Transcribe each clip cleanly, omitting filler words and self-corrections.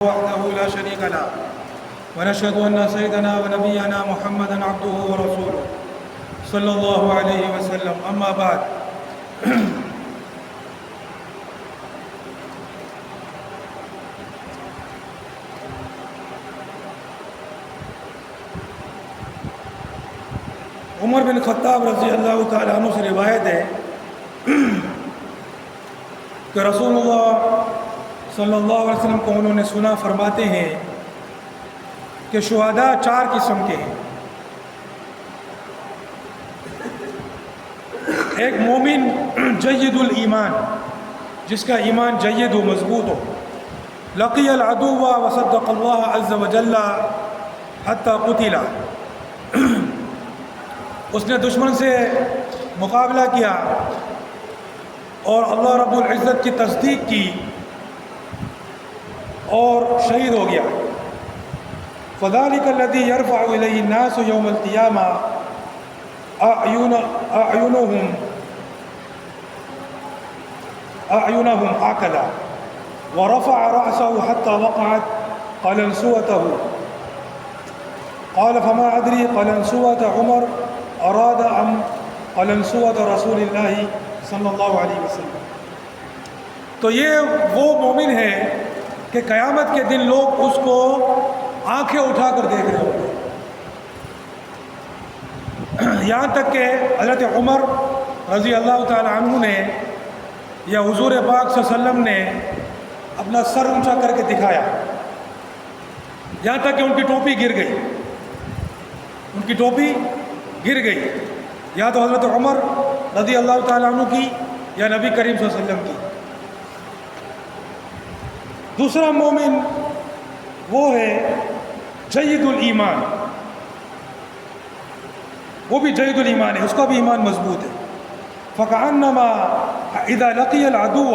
وحده لا شريك له ونشهد أن سيدنا ونبينا محمدا عبده ورسوله صلى الله عليه وسلم أما بعد عمر بن خطاب رضی اللہ تعالیٰ عنہ سے روایت ہے کہ رسول اللہ صلی اللہ علیہ وسلم کو انہوں نے سنا فرماتے ہیں کہ شہداء 4 قسم کے ہیں۔ ایک مومن جید الایمان، جس کا ایمان جید و مضبوط ہو، لقی العدو وصدق اللہ عز وجل حتی قتل، اس نے دشمن سے مقابلہ کیا اور اللہ رب العزت کی تصدیق کی اور شہید ہو گیا۔ فذلك الذي يرفع إليه الناس يوم القيامة أعينهم هكذا ورفع رأسه حتى وقعت قلنسوته، قال فما أدري قلنسوة عمر أراد أم قلنسوة رسول الله صلی اللہ علیہ وسلم۔ تو یہ وہ مومن ہے کہ قیامت کے دن لوگ اس کو آنکھیں اٹھا کر دیکھ رہے ہوں گے، یہاں تک کہ حضرت عمر رضی اللہ تعالی عنہ نے یا حضور پاک صلی اللہ علیہ وسلم نے اپنا سر اونچا کر کے دکھایا، یہاں تک کہ ان کی ٹوپی گر گئی، ان کی ٹوپی گر گئی، یا تو حضرت عمر رضی اللہ تعالی عنہ کی یا نبی کریم صلی اللہ علیہ وسلم کی۔ دوسرا مومن وہ ہے جید الایمان، وہ بھی جید الایمان ہے، اس کا بھی ایمان مضبوط ہے۔ فَكَأَنَّمَا إِذَا لَقِيَ الْعَدُوَّ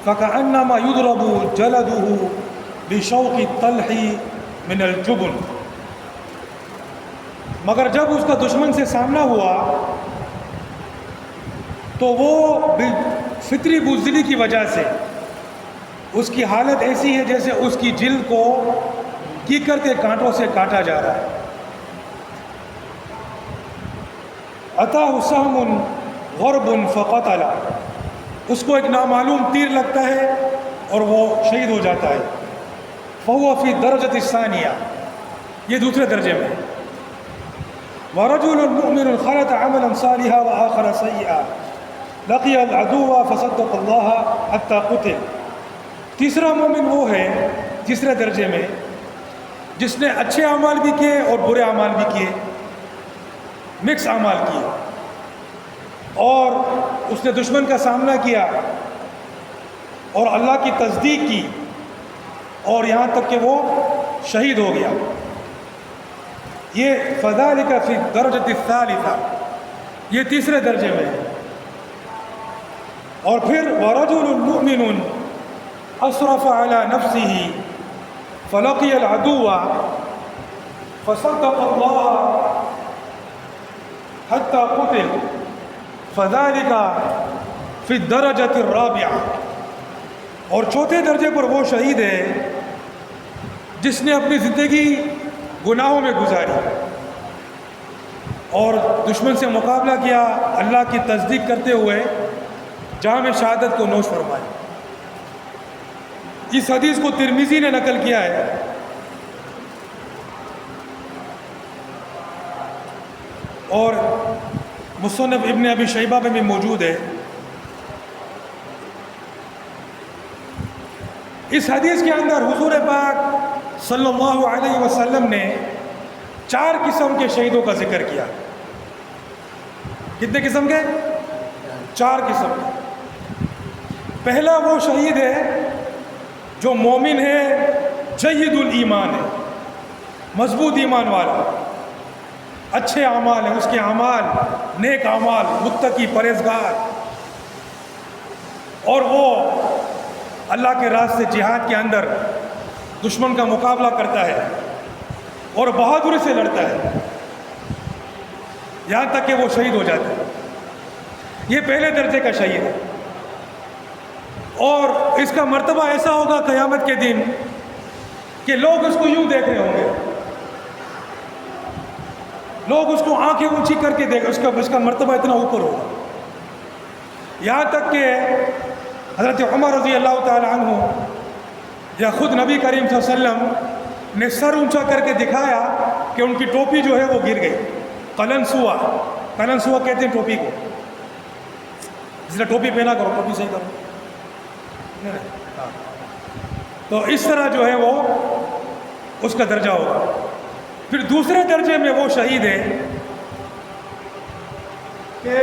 فَكَأَنَّمَا يُضْرَبُ جَلَدُهُ بِشَوْقِ الطَّلْحِ مِنَ الْجُبُنِ، مگر جب اس کا دشمن سے سامنا ہوا تو وہ فطری بزدلی کی وجہ سے اس کی حالت ایسی ہے جیسے اس کی جلد کو کیکر کے کانٹوں سے کاٹا جا رہا ہے۔ اتاہ سہم غرب فقتل، اس کو ایک نامعلوم تیر لگتا ہے اور وہ شہید ہو جاتا ہے۔ فهو فی درجۃ الثانیہ، یہ دوسرے درجے میں۔ ورجل مؤمن خلط عملا صالحا وآخر سیئا لقی العدو فصدق اللہ حتی قتل۔ تیسرا مومن وہ ہے تیسرے درجے میں جس نے اچھے اعمال بھی کیے اور برے اعمال بھی کیے، مکس اعمال کیے، اور اس نے دشمن کا سامنا کیا اور اللہ کی تصدیق کی اور یہاں تک کہ وہ شہید ہو گیا۔ یہ فذلك فی الدرجۃ الثالثہ، یہ تیسرے درجے میں ہے۔ اور پھر ورجل مؤمن اسرف على نفسه فلقي العدو فصدق الله حتى قتل فذلك في الدرجة الرابعة، اور چوتھے درجے پر وہ شہید ہے جس نے اپنی زندگی گناہوں میں گزاری اور دشمن سے مقابلہ کیا، اللہ کی تصدیق کرتے ہوئے جام شہادت کو نوش فرمائے۔ اس حدیث کو ترمذی نے نقل کیا ہے۔ اور مصنف ابن ابی شیبہ میں بھی موجود ہے۔ اس حدیث کے اندر حضور پاک صلی اللہ علیہ وسلم نے 4 قسم کے شہیدوں کا ذکر کیا۔ کتنے قسم کے؟ 4 قسم کے۔ پہلا وہ شہید ہے جو مومن ہے، جید الایمان ہے، مضبوط ایمان والا، اچھے اعمال ہیں، اس کے اعمال نیک اعمال، متقی پرہیزگار، اور وہ اللہ کے راستے جہاد کے اندر دشمن کا مقابلہ کرتا ہے اور بہادری سے لڑتا ہے یہاں تک کہ وہ شہید ہو جاتا ہے۔ یہ پہلے درجے کا شہید ہے، اور اس کا مرتبہ ایسا ہوگا قیامت کے دن کہ لوگ اس کو یوں دیکھ رہے ہوں گے، لوگ اس کو آنکھیں اونچی کر کے دیکھ، اس کا مرتبہ اتنا اوپر ہوگا، یہاں تک کہ حضرت عمر رضی اللہ تعالی عنہ یا خود نبی کریم صلی اللہ علیہ وسلم نے سر اونچا کر کے دکھایا کہ ان کی ٹوپی جو ہے وہ گر گئی، قلنسوا کہتے ہیں ٹوپی کو، اس لیے ٹوپی پہنا کرو، ٹوپی صحیح کرو، تو اس طرح جو ہے وہ اس کا درجہ ہوگا۔ پھر دوسرے درجے میں وہ شہید ہے کہ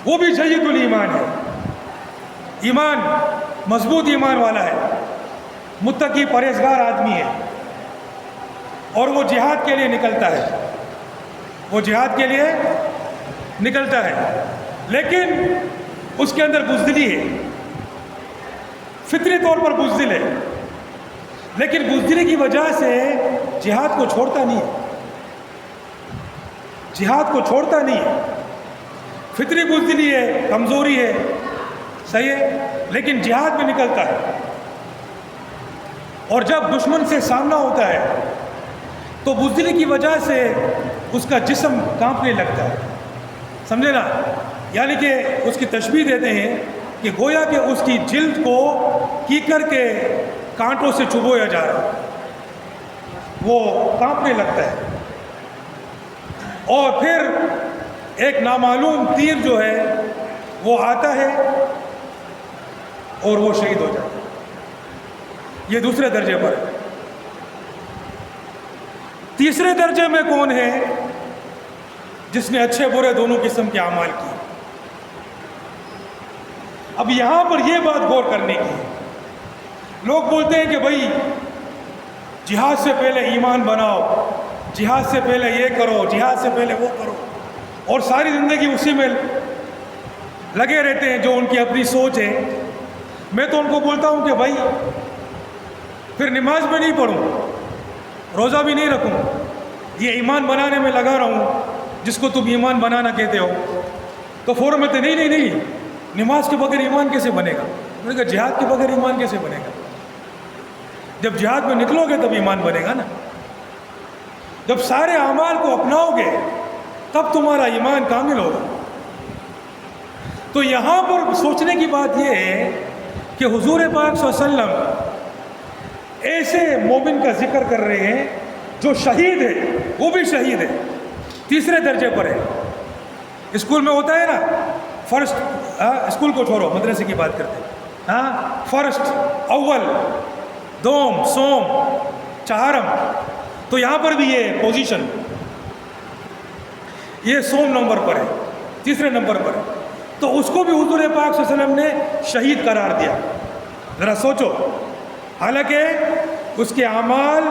وہ بھی جید الایمان ہے، ایمان مضبوط ایمان والا ہے، متقی پرہیزگار آدمی ہے، اور وہ جہاد کے لیے نکلتا ہے، وہ جہاد کے لیے نکلتا ہے، لیکن اس کے اندر بزدلی ہے، فطری طور پر بزدل ہے، لیکن بزدلی کی وجہ سے جہاد کو چھوڑتا نہیں ہے، جہاد کو چھوڑتا نہیں ہے، فطری بزدلی ہے، کمزوری ہے، صحیح ہے، لیکن جہاد میں نکلتا ہے، اور جب دشمن سے سامنا ہوتا ہے تو بزدلی کی وجہ سے اس کا جسم کانپنے لگتا ہے، سمجھے نا، یعنی کہ اس کی تشبیہ دیتے ہیں کہ گویا کہ اس کی جلد کو کیکر کے کانٹوں سے چبویا جا رہا ہے، وہ کانپنے لگتا ہے، اور پھر ایک نامعلوم تیر جو ہے وہ آتا ہے اور وہ شہید ہو جاتا ہے۔ یہ دوسرے درجے پر ہے۔ تیسرے درجے میں کون ہے؟ جس نے اچھے برے دونوں قسم کے اعمال کیے۔ اب یہاں پر یہ بات غور کرنے کی ہے، لوگ بولتے ہیں کہ بھائی جہاد سے پہلے ایمان بناؤ، جہاد سے پہلے یہ کرو، جہاد سے پہلے وہ کرو، اور ساری زندگی اسی میں لگے رہتے ہیں جو ان کی اپنی سوچ ہے۔ میں تو ان کو بولتا ہوں کہ بھائی پھر نماز میں نہیں پڑھوں، روزہ بھی نہیں رکھوں، یہ ایمان بنانے میں لگا رہوں جس کو تم ایمان بنانا کہتے ہو، تو فوراً میں تو نہیں، نماز کے بغیر ایمان کیسے بنے گا؟ میں نے کہا جہاد کے بغیر ایمان کیسے بنے گا؟ جب جہاد میں نکلو گے تب ایمان بنے گا نا، جب سارے اعمال کو اپناؤ گے تب تمہارا ایمان کامل ہوگا۔ تو یہاں پر سوچنے کی بات یہ ہے کہ حضور پاک صلی اللہ علیہ وسلم ایسے مومن کا ذکر کر رہے ہیں جو شہید ہے، وہ بھی شہید ہے، تیسرے درجے پر ہے۔ اسکول میں ہوتا ہے نا فرسٹ، اسکول کو چھوڑو، مدرسے کی بات کرتے ہیں، فرسٹ، اول، دوم، سوم، چہارم، تو یہاں پر بھی یہ پوزیشن، یہ سوم نمبر پر ہے، تیسرے نمبر پر ہے، تو اس کو بھی حضور پاک صلی اللہ علیہ وسلم نے شہید قرار دیا۔ ذرا سوچو، حالانکہ اس کے اعمال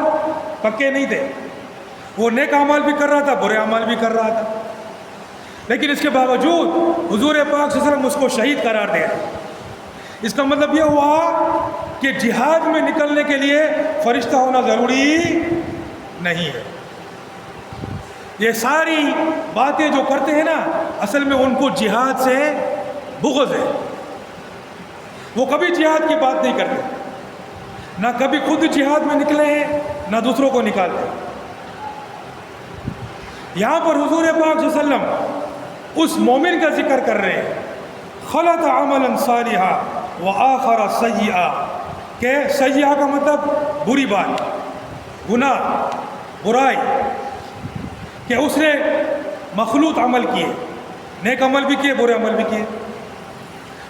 پکے نہیں تھے، وہ نیک اعمال بھی کر رہا تھا، برے اعمال بھی کر رہا تھا، لیکن اس کے باوجود حضور پاک صلی اللہ علیہ وسلم اس کو شہید قرار دے رہے۔ اس کا مطلب یہ ہوا کہ جہاد میں نکلنے کے لیے فرشتہ ہونا ضروری نہیں ہے۔ یہ ساری باتیں جو کرتے ہیں نا، اصل میں ان کو جہاد سے بغض ہے، وہ کبھی جہاد کی بات نہیں کرتے، نہ کبھی خود جہاد میں نکلے ہیں نہ دوسروں کو نکالتے۔ یہاں پر حضور پاک صلی اللہ علیہ وسلم اس مومن کا ذکر کر رہے ہیں، خلط عملا صالحا وآخر سیئا، کہ سیئا کا مطلب بری بات، گناہ، برائی، کہ اس نے مخلوط عمل کیے، نیک عمل بھی کیے، برے عمل بھی کیے،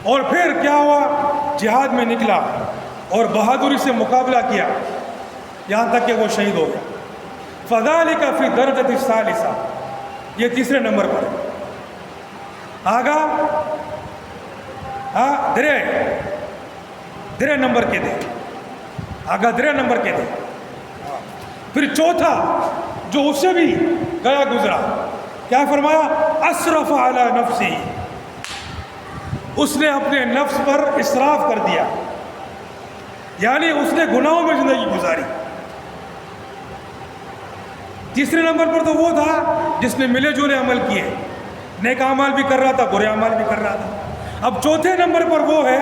اور پھر کیا ہوا، جہاد میں نکلا اور بہادری سے مقابلہ کیا یہاں تک کہ وہ شہید ہو گیا۔ فذالک فی الدرجۃ الثالثہ، یہ تیسرے نمبر پر ہے۔ آگا درے نمبر کے دے، آگا درے نمبر کے دے۔ پھر چوتھا جو اس سے بھی گیا گزرا، کیا فرمایا، اسرف علی نفسی، اس نے اپنے نفس پر اسراف کر دیا، یعنی اس نے گناہوں میں زندگی گزاری۔ تیسرے نمبر پر تو وہ تھا جس نے ملے جلے عمل کیے، نیک اعمال بھی کر رہا تھا، برے اعمال بھی کر رہا تھا۔ اب چوتھے نمبر پر وہ ہے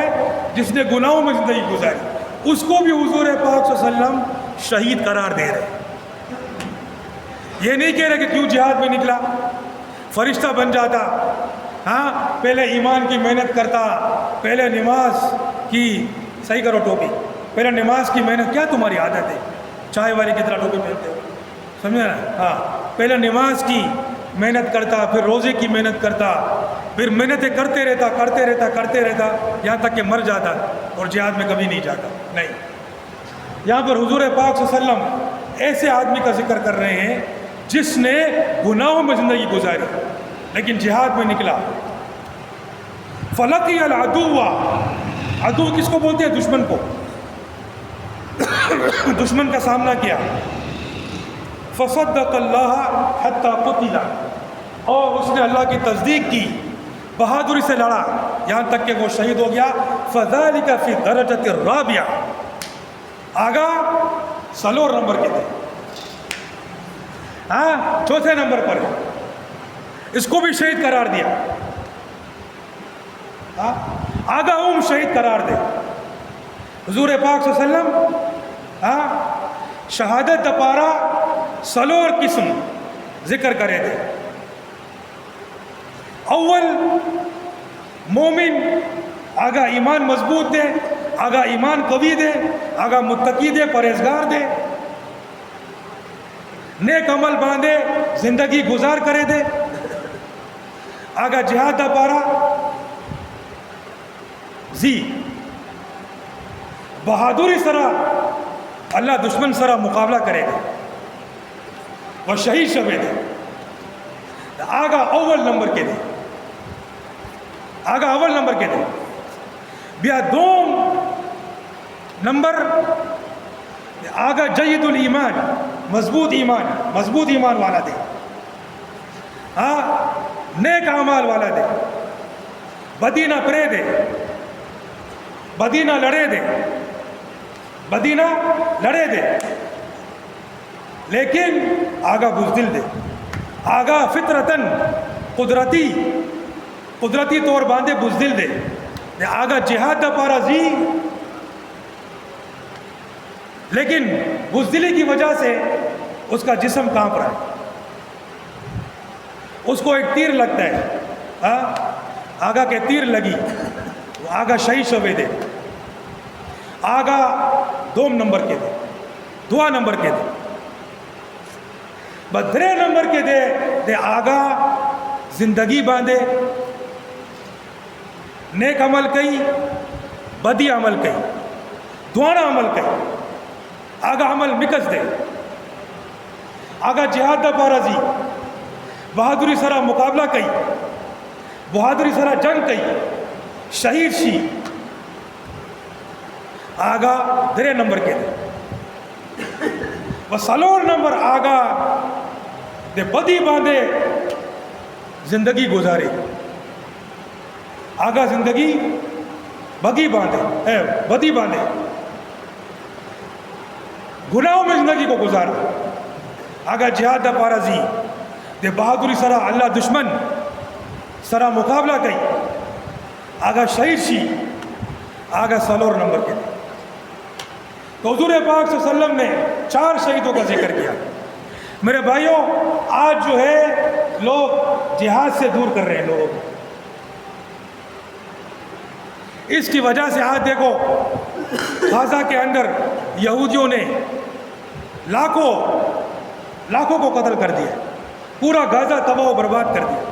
جس نے گناہوں میں زندگی گزاری، اس کو بھی حضور پاک صلی اللہ علیہ وسلم شہید قرار دے رہے ہیں۔ یہ نہیں کہہ رہے کہ کیوں جہاد میں نکلا، فرشتہ بن جاتا، ہاں پہلے ایمان کی محنت کرتا، پہلے نماز کی، صحیح کرو ٹوپی، پہلے نماز کی محنت، کیا تمہاری عادت ہے چائے والی کی طرح ٹوپی پہنتے ہو، سمجھا نا؟ ہاں پہلے نماز کی محنت کرتا، پھر روزے کی محنت کرتا، پھر محنتیں کرتے رہتا یہاں تک کہ مر جاتا، اور جہاد میں کبھی نہیں جاتا۔ نہیں، یہاں پر حضور پاک صلی اللہ علیہ وسلم ایسے آدمی کا ذکر کر رہے ہیں جس نے گناہوں میں زندگی گزاری لیکن جہاد میں نکلا۔ فلقی العدو، عدو کس کو بولتے ہیں؟ دشمن کو، دشمن کا سامنا کیا۔ فصدق اللہ حتی قتل، اور اس نے اللہ کی تصدیق کی، بہادری سے لڑا یہاں تک کہ وہ شہید ہو گیا۔ فذلک فی درجۃ الرابعہ، آگا سلور نمبر کے تھے، ہاں چوتھے نمبر پر ہے، اس کو بھی شہید قرار دیا، آگا شہید قرار دے۔ حضور پاک صلی اللہ علیہ وسلم شہادت پارا سلور قسم ذکر کرے دے۔ اول مومن آگا ایمان مضبوط دے، آگا ایمان قوی دے، آگا متقی دے، پرہیزگار دے، نیک عمل باندھے، زندگی گزار کرے دے، آگا جہاد دا پارا زی بہادری سرا اللہ دشمن سرا مقابلہ کرے گا، وہ شہید شوے دے، آگا اول نمبر کے دے، آگا اول نمبر کے دے، بیا دوم نمبر آگا جید الایمان، مضبوط ایمان والا دے، ہاں نیک اعمال والا دے، بدی نہ کرے دے، بدی نہ لڑے دے، بدی نہ لڑے دے، لیکن آگا بزدل دے، آگا فطرتاً قدرتی طور باندھے بزدل دے، آگا جہاد دا پارا زی، لیکن بزدلی کی وجہ سے اس کا جسم کانپ رہا ہے، اس کو ایک تیر لگتا ہے، آگا کے تیر لگی، وہ آگا شہید شوے دے، آگا دوم نمبر کے دے، دعا نمبر کے دے، بدرے نمبر کے دے آگا زندگی باندھے، نیک عمل کئی، بدی عمل کئی، دعانا عمل کئی، آگا عمل مکس دے، آگا جہاد دا پارا زی، بہادری سرا مقابلہ کئی، بہادری سرا جنگ کئی، شہید شی، آگا درے نمبر کے دے، وہ سلور نمبر آگا دے بدی باندھے زندگی گزارے، آگا زندگی بدی باندھے گناہوں میں زندگی کو گزارا، آگا جہاد دا پارا زی دے بہادری سرا اللہ دشمن سرا مقابلہ کئی، آگا شہید شی، آگا سلور نمبر کے دے۔ تو حضور پاک صلی اللہ علیہ وسلم نے 4 شہیدوں کا ذکر کیا۔ میرے بھائیوں، آج جو ہے لوگ جہاد سے دور کر رہے ہیں لوگوں کو، اس کی وجہ سے آج دیکھو غزہ کے اندر یہودیوں نے لاکھوں کو قتل کر دیا، پورا غزہ تباہ و برباد کر دیا،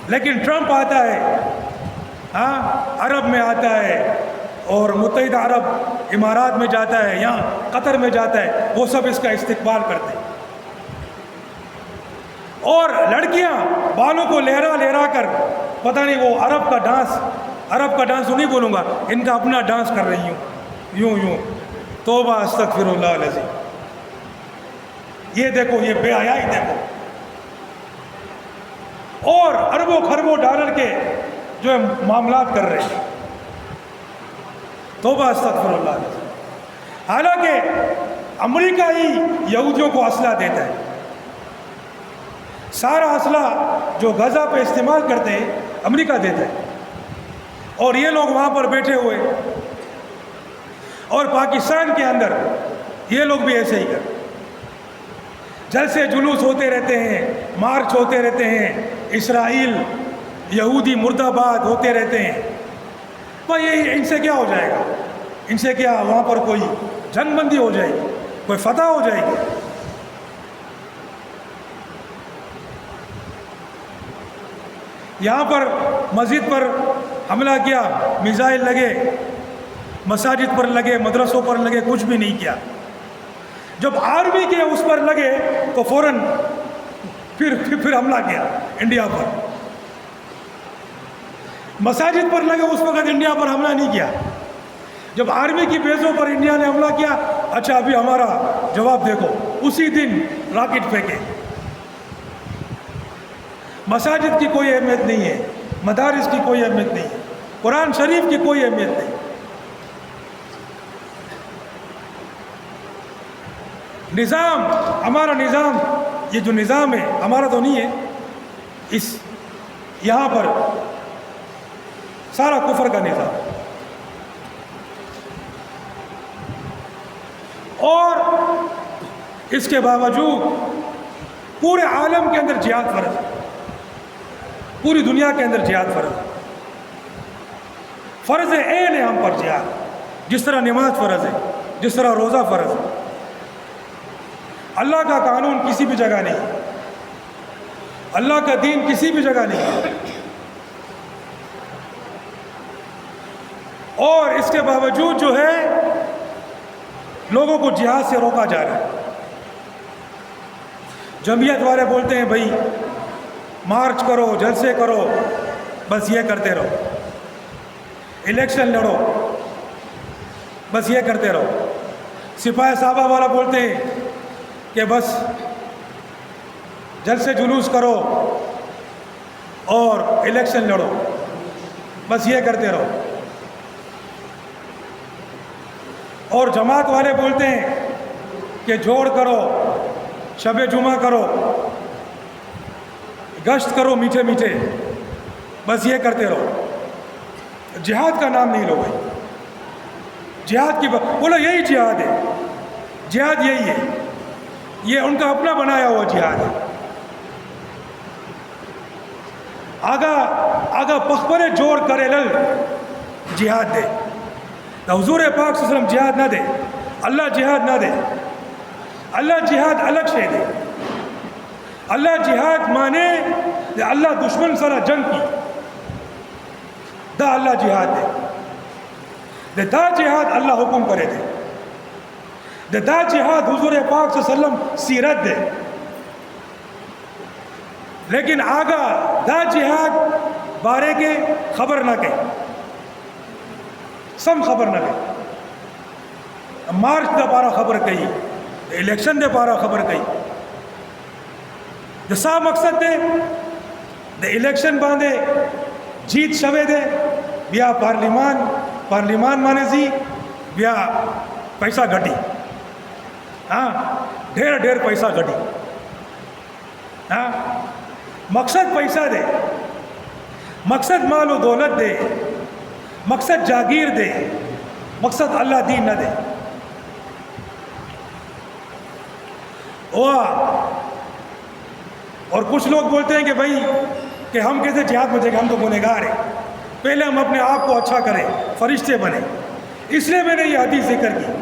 لیکن ٹرمپ آتا ہے، عرب میں آتا ہے اور متحدہ عرب امارات میں جاتا ہے، یہاں قطر میں جاتا ہے، وہ سب اس کا استقبال کرتے ہیں، اور لڑکیاں بالوں کو لہرا کر، پتہ نہیں وہ عرب کا ڈانس تو نہیں بولوں گا، ان کا اپنا ڈانس کر رہی ہوں، یوں توبہ استغفر اللہ العظیم۔ یہ دیکھو، یہ بے حیائی دیکھو، اور اربوں خربوں ڈالر کے جو ہے معاملات کر رہے ہیں، توبہ استغفر اللہ العظیم۔ حالانکہ امریکہ ہی یہودیوں کو اسلحہ دیتا ہے، سارا اسلحہ جو غزہ پہ استعمال کرتے ہیں امریکہ دیتا ہے، اور یہ لوگ وہاں پر بیٹھے ہوئے، اور پاکستان کے اندر یہ لوگ بھی ایسے ہی کر، جلسے جلوس ہوتے رہتے ہیں، مارچ ہوتے رہتے ہیں، اسرائیل یہودی مرد آباد ہوتے رہتے ہیں۔ بھائی ان سے کیا ہو جائے گا؟ ان سے کیا وہاں پر کوئی جنگ بندی ہو جائے گی؟ کوئی فتح ہو جائے گی؟ یہاں پر مسجد پر حملہ کیا، میزائل لگے، مساجد پر لگے، مدرسوں پر لگے، کچھ بھی نہیں کیا۔ جب آرمی کے اس پر لگے تو فوراً پھر حملہ کیا انڈیا پر۔ مساجد پر لگے اس وقت انڈیا پر حملہ نہیں کیا۔ جب آرمی کی بیسوں پر انڈیا نے حملہ کیا، اچھا ابھی ہمارا جواب دیکھو، اسی دن راکٹ پھینکے۔ مساجد کی کوئی اہمیت نہیں ہے، مدارس کی کوئی اہمیت نہیں ہے، قرآن شریف کی کوئی اہمیت نہیں۔ نظام، ہمارا نظام، یہ جو نظام ہے ہمارا تو نہیں ہے، یہاں پر سارا کفر کا نظام، اور اس کے باوجود پورے عالم کے اندر جہاد فرض ہے، پوری دنیا کے اندر جہاد فرض ہے، فرض عین ہے ہم پر جہاد، جس طرح نماز فرض ہے، جس طرح روزہ فرض ہے۔ اللہ کا قانون کسی بھی جگہ نہیں، اللہ کا دین کسی بھی جگہ نہیں، اور اس کے باوجود جو ہے لوگوں کو جہاد سے روکا جا رہا ہے۔ جمعیت والے بولتے ہیں بھائی مارچ کرو، جلسے کرو، بس یہ کرتے رہو، الیکشن لڑو، بس یہ کرتے رہو۔ سپاہی صحابہ والا بولتے ہیں کہ بس جلسے جلوس کرو اور الیکشن لڑو، بس یہ کرتے رہو۔ اور جماعت والے بولتے ہیں کہ جوڑ کرو، شب جمعہ کرو، گشت کرو میٹھے میٹھے، بس یہ کرتے رہو، جہاد کا نام نہیں لو بھائی۔ جہاد کی بولا یہی جہاد ہے، جہاد یہی ہے، یہ ان کا اپنا بنایا ہوا جہاد ہے۔ آگا پخبرے جوڑ کرے لل جہاد دے، حضور پاک صلی اللہ علیہ وسلم جہاد نہ دے، اللہ جہاد نہ دے، اللہ جہاد الگ شے دے۔ اللہ جہاد مانے کہ اللہ دشمن سارا جنگ کی، دا اللہ جہاد دے، دا جہاد اللہ حکم کرے دے، دا جہاد حضور پاک صلی اللہ علیہ وسلم سیرت دے۔ لیکن آگا دا جہاد بارے کے خبر نہ کہیں، سم خبر نہ کہیں، مارچ دے پارا خبر کہی، الیکشن دے پارا خبر کہی، جو سا مقصد دے الیکشن باندھے جیت شوے دے، بیا پارلیمان مانے زی بیا پیسہ گھٹی، ہاں ڈھیر پیسہ گھٹی، ہاں مقصد پیسہ دے، مقصد مال و دولت دے، مقصد جاگیر دے، مقصد اللہ دین نہ دے۔ اور کچھ لوگ بولتے ہیں کہ بھائی کہ ہم کیسے جہاد میں جائیں گے، ہم تو گنہگار ہیں، پہلے ہم اپنے آپ کو اچھا کریں، فرشتے بنیں۔ اس لیے میں نے یہ حدیث ذکر کی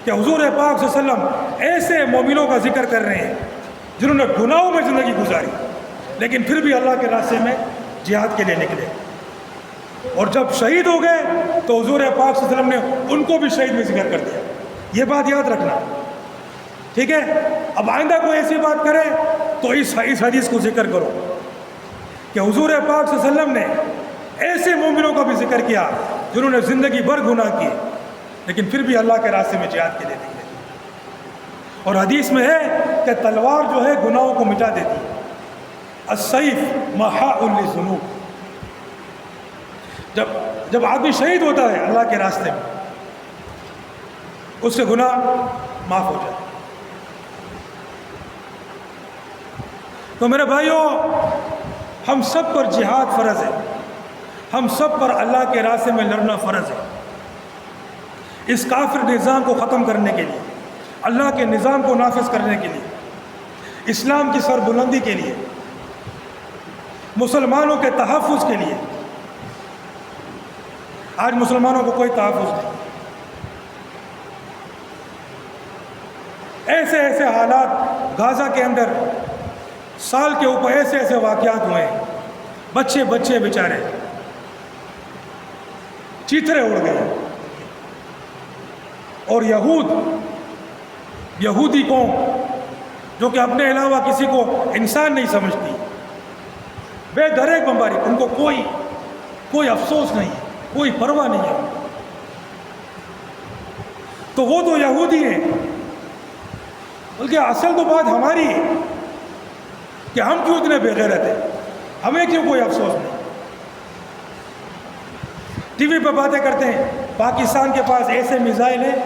کہ حضور پاک صلی اللہ علیہ وسلم ایسے مومنوں کا ذکر کر رہے ہیں جنہوں نے گناہوں میں زندگی گزاری لیکن پھر بھی اللہ کے راستے میں جہاد کے لیے نکلے، اور جب شہید ہو گئے تو حضور پاک صلی اللہ علیہ وسلم نے ان کو بھی شہید میں ذکر کر دیا۔ یہ بات یاد رکھنا، ٹھیک ہے؟ اب آئندہ کوئی ایسی بات کرے تو اس حدیث کو ذکر کرو کہ حضور پاک صلی اللہ علیہ وسلم نے ایسے مومنوں کا بھی ذکر کیا جنہوں نے زندگی بھر گناہ کیے لیکن پھر بھی اللہ کے راستے میں جہاد کے لیے نکلے۔ اور حدیث میں ہے کہ تلوار جو ہے گناہوں کو مٹا دیتی ہے، السیف محاء للذنوب۔ جب آدمی شہید ہوتا ہے اللہ کے راستے میں اس کے گناہ معاف ہو جائے۔ تو میرے بھائیوں، ہم سب پر جہاد فرض ہے، ہم سب پر اللہ کے راستے میں لڑنا فرض ہے، اس کافر نظام کو ختم کرنے کے لیے، اللہ کے نظام کو نافذ کرنے کے لیے، اسلام کی سربلندی کے لیے، مسلمانوں کے تحفظ کے لیے۔ آج مسلمانوں کو کوئی تحفظ نہیں، ایسے ایسے حالات غزہ کے اندر سال کے اوپر ایسے ایسے واقعات ہوئے ہیں، بچے بیچارے چیترے اڑ گئے، اور یہودی قوم جو کہ اپنے علاوہ کسی کو انسان نہیں سمجھتی، بے دریک بمباری، ان کو کوئی افسوس نہیں ہے، کوئی پرواہ نہیں ہے۔ تو وہ تو یہودی ہیں، بلکہ اصل تو بات ہماری ہے کہ ہم کیوں اتنے بے غیرت ہیں، ہمیں کیوں کوئی افسوس نہیں۔ ٹی وی پہ باتیں کرتے ہیں، پاکستان کے پاس ایسے میزائل ہیں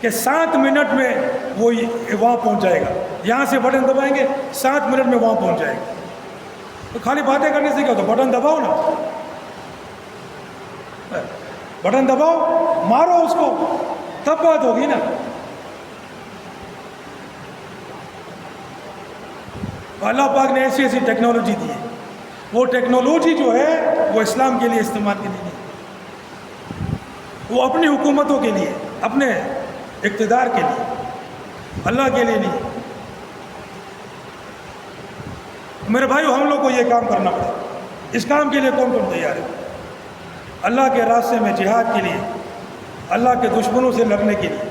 کہ 7 منٹ میں وہ وہاں پہنچ جائے گا، یہاں سے بٹن دبائیں گے 7 منٹ میں وہاں پہنچ جائے گا۔ تو خالی باتیں کرنے سے کیا ہوتا، بٹن دباؤ نا، بٹن دباؤ، مارو اس کو، تب بات ہوگی نا۔ اللہ پاک نے ایسی ایسی ٹیکنالوجی دی ہے، وہ ٹیکنالوجی جو ہے وہ اسلام کے لیے استعمال کے لیے نہیں، وہ اپنی حکومتوں کے لیے، اپنے اقتدار کے لیے، اللہ کے لیے نہیں۔ میرے بھائیو، ہم لوگ کو یہ کام کرنا پڑے، اس کام کے لیے کون کون تیار ہے؟ اللہ کے راستے میں جہاد کے لیے، اللہ کے دشمنوں سے لڑنے کے لیے،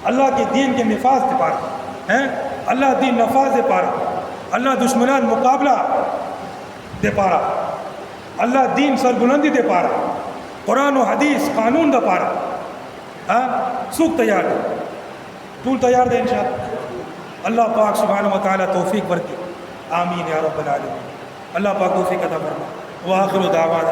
اللہ کے دین کے نفاذ دے پارا ہیں، اللہ دین نفاذ دے پارا، اللہ دشمنان مقابلہ دے پارا، اللہ دین سربلندی دے پارا، قرآن و حدیث قانون دے پارا۔ ہاں سوکھ تیار ہے، طول تیار دے انشاءاللہ۔ اللہ پاک سبحانہ و تعالیٰ توفیق برکے، آمین یا رب العالمین۔ اللہ پاک توفیق عطا فرمائے۔ وآخر دعوانا